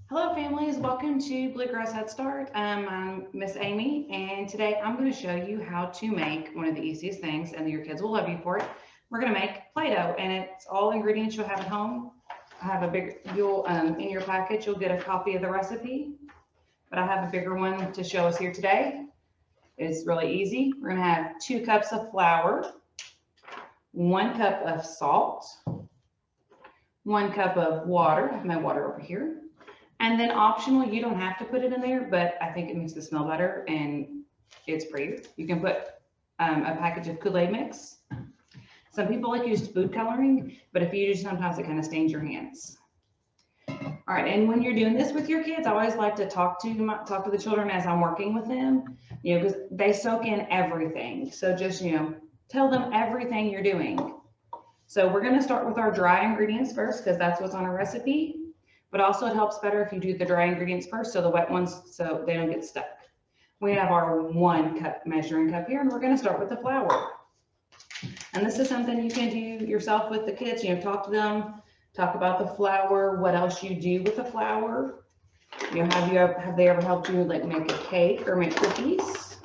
Hello families, welcome to Bluegrass Head Start. I'm Miss Amy and today I'm going to show you how to make one of the easiest things and your kids will love you for it. We're going to make Play-Doh and it's all ingredients you'll have at home. I have a big, in your package you'll get a copy of the recipe, but I have a bigger one to show us here today. It's really easy. We're going to have 2 cups of flour, 1 cup of salt, 1 cup of water. I have my water over here. And then optional, you don't have to put it in there, but I think it makes the smell better and it's prettier. You can put a package of Kool-Aid mix. Some people like use food coloring, but if you do, sometimes it kind of stains your hands. All right, and when you're doing this with your kids, I always like to talk to the children as I'm working with them, because they soak in everything. So just, tell them everything you're doing. So we're gonna start with our dry ingredients first, because that's what's on our recipe. But also it helps better if you do the dry ingredients first, so the wet ones, so they don't get stuck. We have our 1 cup measuring cup here, and we're gonna start with the flour. And this is something you can do yourself with the kids, talk to them, talk about the flour, what else you do with the flour. Have they ever helped you like make a cake or make cookies?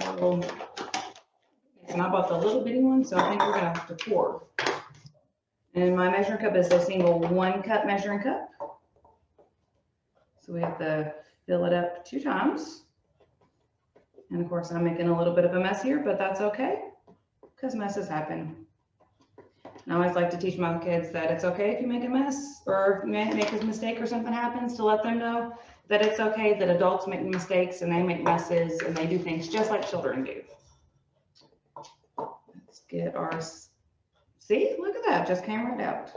So, and I bought the little bitty one, so I think we're gonna have to pour. And my measuring cup is a single 1 cup measuring cup. So we have to fill it up 2 times. And of course, I'm making a little bit of a mess here, but that's okay, because messes happen. And I always like to teach my kids that it's okay if you make a mess or make a mistake or something happens, to let them know that it's okay that adults make mistakes and they make messes and they do things just like children do. Let's get our... See, look at that, just came right out.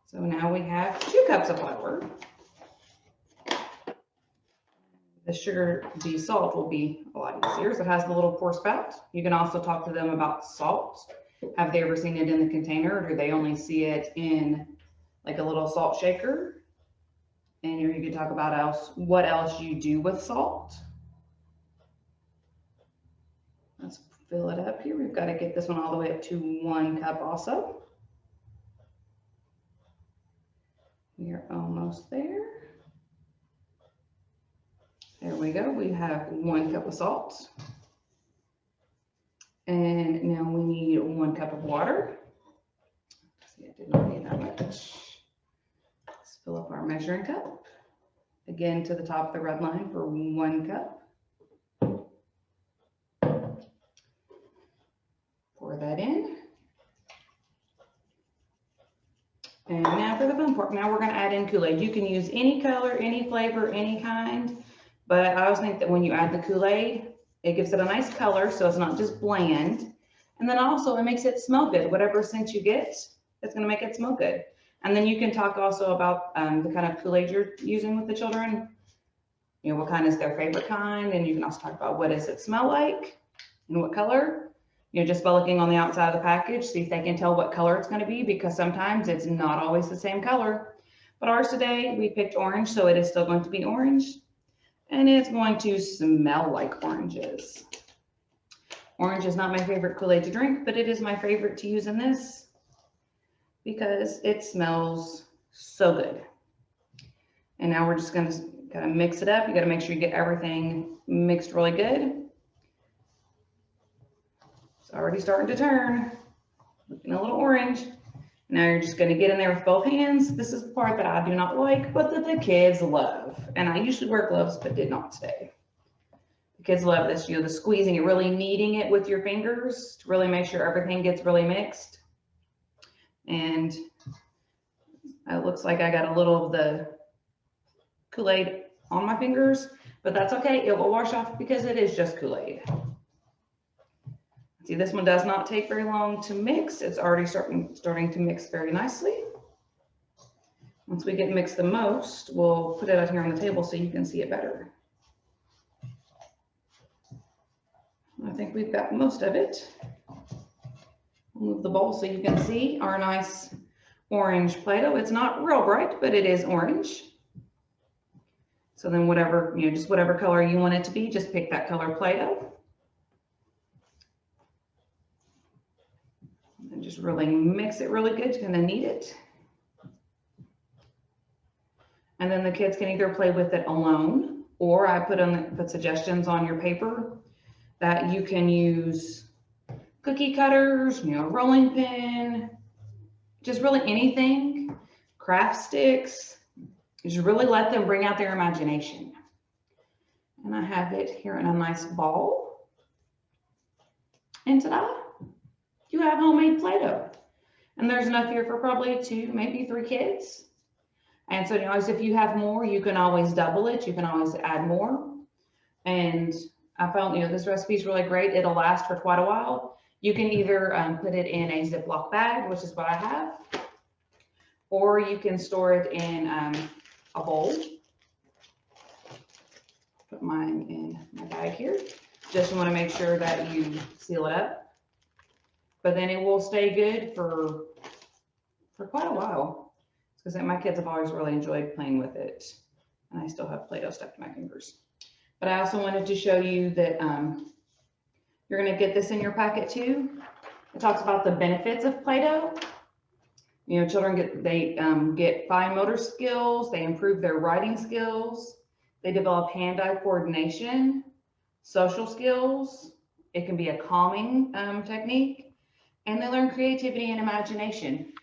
So now we have 2 cups of flour. The salt will be a lot easier. So it has the little pour spout. You can also talk to them about salt. Have they ever seen it in the container, or do they only see it in like a little salt shaker? And you can talk about what else you do with salt. Let's fill it up here. We've got to get this one all the way up to 1 cup also. We are almost there. There we go. We have 1 cup of salt. And now we need 1 cup of water. See, I did not need that much. Let's fill up our measuring cup. Again, to the top of the red line for 1 cup. Pour that in. And now for the fun part. Now we're going to add in Kool-Aid. You can use any color, any flavor, any kind. But I always think that when you add the Kool-Aid, it gives it a nice color, so it's not just bland. And then also it makes it smell good. Whatever scent you get, it's going to make it smell good. And then you can talk also about the kind of Kool-Aid you're using with the children. What kind is their favorite kind. And you can also talk about what does it smell like and what color. Just by looking on the outside of the package, see if they can tell what color it's going to be, because sometimes it's not always the same color. But ours today, we picked orange, so it is still going to be orange. And it's going to smell like oranges. Orange is not my favorite Kool-Aid to drink, but it is my favorite to use in this because it smells so good. And now we're just going to kind of mix it up. You got to make sure you get everything mixed really good. Already starting to turn, looking a little orange. Now you're just going to get in there with both hands. This is the part that I do not like, but that the kids love. And I usually wear gloves, but did not today. The kids love this, the squeezing, it really kneading it with your fingers to really make sure everything gets really mixed. And it looks like I got a little of the Kool-Aid on my fingers, but that's okay. It will wash off because it is just Kool-Aid. See, this one does not take very long to mix. It's already starting to mix very nicely. Once we get mixed the most, we'll put it out here on the table so you can see it better. I think we've got most of it. We'll move the bowl so you can see our nice orange Play-Doh. It's not real bright, but it is orange. So then whatever, just whatever color you want it to be, just pick that color Play-Doh. And just really mix it really good. You're gonna knead it. And then the kids can either play with it alone, or I put suggestions on your paper that you can use cookie cutters, rolling pin, just really anything, craft sticks. Just really let them bring out their imagination. And I have it here in a nice ball. And ta-da, you have homemade Play-Doh. And there's enough here for probably 2, maybe 3 kids. And so, if you have more, you can always double it. You can always add more. And I found, this recipe is really great. It'll last for quite a while. You can either put it in a Ziploc bag, which is what I have, or you can store it in a bowl. Put mine in my bag here. Just want to make sure that you seal it up. But then it will stay good for quite a while. Because my kids have always really enjoyed playing with it. And I still have Play-Doh stuck to my fingers. But I also wanted to show you that you're going to get this in your packet too. It talks about the benefits of Play-Doh. Children get fine motor skills. They improve their writing skills. They develop hand-eye coordination, social skills. It can be a calming technique. And they learn creativity and imagination.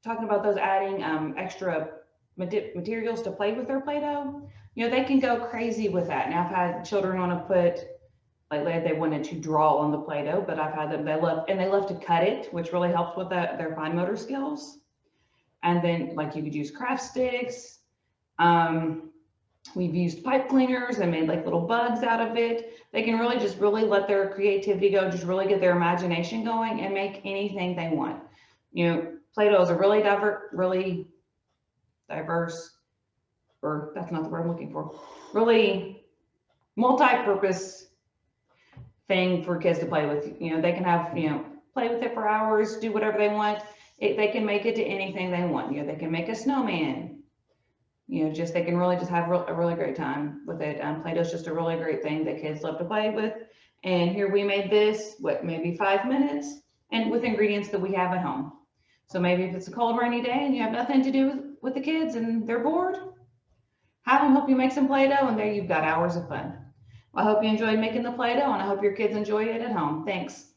Talking about those adding extra materials to play with their Play-Doh, they can go crazy with that. Now I've had children want to put, like they wanted to draw on the Play-Doh, but I've had them, they love to cut it, which really helps with their fine motor skills. And then you could use craft sticks. We've used pipe cleaners and made little bugs out of it. They can really let their creativity go, just really get their imagination going and make anything they want. Play-Doh is a really diverse, or that's not the word I'm looking for, really multi-purpose thing for kids to play with. They can have, play with it for hours, do whatever they want. They can make it to anything they want. They can make a snowman. They can really just have a really great time with it. Play-Doh is just a really great thing that kids love to play with. And here we made this, maybe 5 minutes, and with ingredients that we have at home. So maybe if it's a cold, rainy day and you have nothing to do with the kids and they're bored, have them help you make some Play-Doh, and there you've got hours of fun. Well, I hope you enjoyed making the Play-Doh, and I hope your kids enjoy it at home. Thanks.